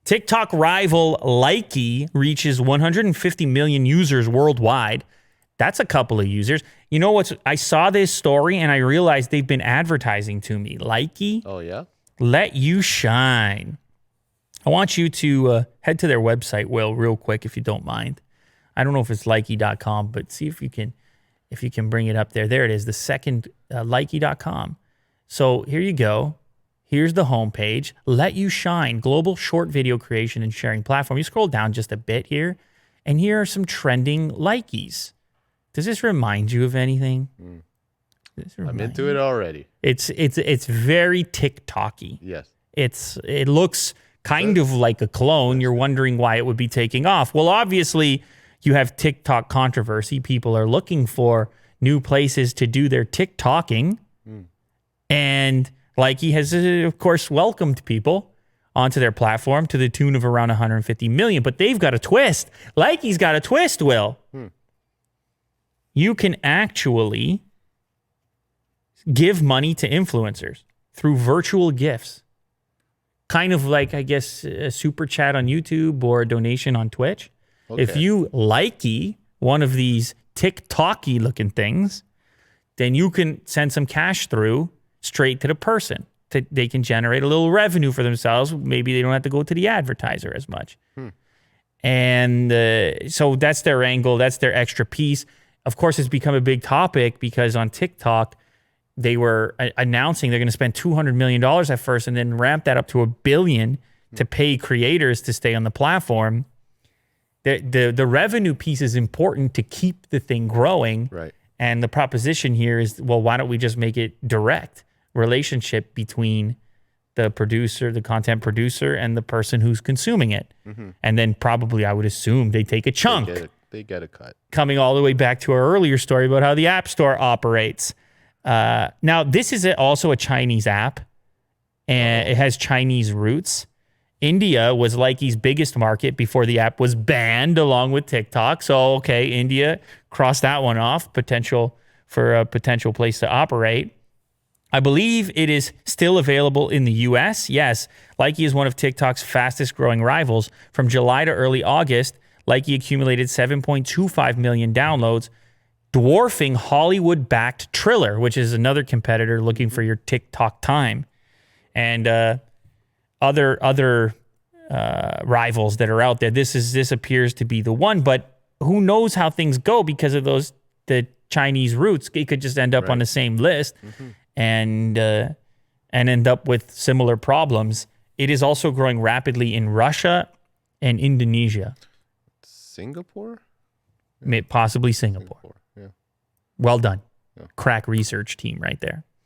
TikTok rival Likey reaches 150 million users worldwide. That's a couple of users. You know what's? I saw this story and I realized they've been advertising to me. Likey. Oh, yeah? Let you shine. I want you to head to their website, Will, real quick, if you don't mind. I don't know if it's likey.com, but see if you can bring it up there. There it is, the second likey.com. So here you go. Here's the homepage. Let You Shine, global short video creation and sharing platform. You scroll down just a bit here, and here are some trending Likeys. Does this remind you of anything? I'm into it already. It's very TikTok-y. Yes. It looks kind of like a clone. You're wondering why it would be taking off. Well, obviously, you have TikTok controversy. People are looking for new places to do their TikToking. And Likey has, of course, welcomed people onto their platform to the tune of around 150 million. But they've got a twist. Likey's got a twist, Will. You can actually give money to influencers through virtual gifts. Kind of like, I guess, a super chat on YouTube or a donation on Twitch. Okay. If you Likey one of these TikTok-y looking things, then you can send some cash through straight to the person. They can generate a little revenue for themselves. Maybe they don't have to go to the advertiser as much. And so that's their angle. That's their extra piece. Of course, it's become a big topic because on TikTok, they were announcing they're going to spend $200 million at first and then ramp that up to $1 billion to pay creators to stay on the platform. The revenue piece is important to keep the thing growing. Right. And the proposition here is, well, why don't we just make it direct relationship between the producer, the content producer, and the person who's consuming it. And then probably, I would assume, they take a chunk. They get a cut. Coming all the way back to our earlier story about how the App Store operates. Now, this is also a Chinese app, and it has Chinese roots. India was Likey's biggest market before the app was banned along with TikTok. So, okay, India, cross that one off, potential for a potential place to operate. I believe it is still available in the US. Yes, Likey is one of TikTok's fastest growing rivals. From July to early August, Likey accumulated 7.25 million downloads, dwarfing Hollywood-backed Triller, which is another competitor looking for your TikTok time. And other rivals that are out there. This appears to be the one, but who knows how things go because of the Chinese roots. It could just end up on the same list and end up with similar problems. It is also growing rapidly in Russia and Indonesia. Singapore? Possibly Singapore. Yeah. Well done. Crack research team right there.